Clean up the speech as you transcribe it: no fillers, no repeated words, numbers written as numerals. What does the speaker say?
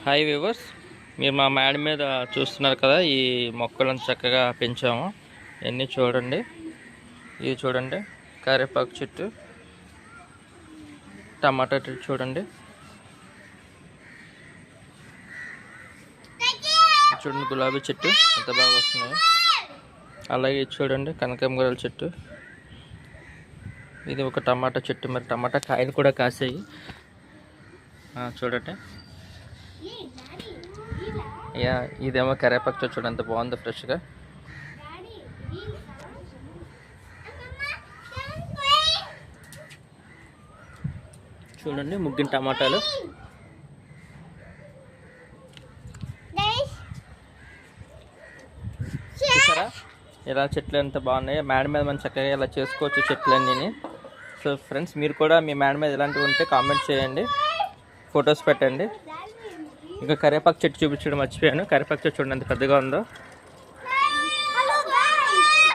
Hi viewers, మీరు మా మేడ మీద చూస్తున్నారు కదా, ఈ మొక్కలను చక్కగా పెంచాము. ఇవన్నీ చూడండి, ఇవి చూడండి, కరివేపాకు చెట్టు, టమాటా చెట్టు చూడండి, చూడండి గులాబీ చెట్టు ఎంత బాగా వస్తున్నాయి. అలాగే చూడండి కనకాంబరాల చెట్టు, ఇది ఒక టమాటా చెట్టు. మరి టమాటా కాయలు కూడా కాసాయి చూడండి. ఇదేమో కరివేపాకు చెట్టు చూడండి ఎంత బాగుందో ఫ్రెష్గా. చూడండి ముగ్గిన టమాటాలు. చూసారా ఇలా చెట్లు ఎంత బాగున్నాయి. మేడ మీద మనం చక్కగా ఇలా చేసుకోవచ్చు చెట్లన్నీ. సో ఫ్రెండ్స్, మీరు కూడా మీ మేడ మీద ఇలాంటివి ఉంటే కామెంట్ చేయండి, ఫొటోస్ పెట్టండి. ఇంకా కరివేపాకు చెట్టు చూపించడం మర్చిపోయాను. కరివేపాకు చెట్టు చూడండి ఎంత పెద్దగా ఉందో.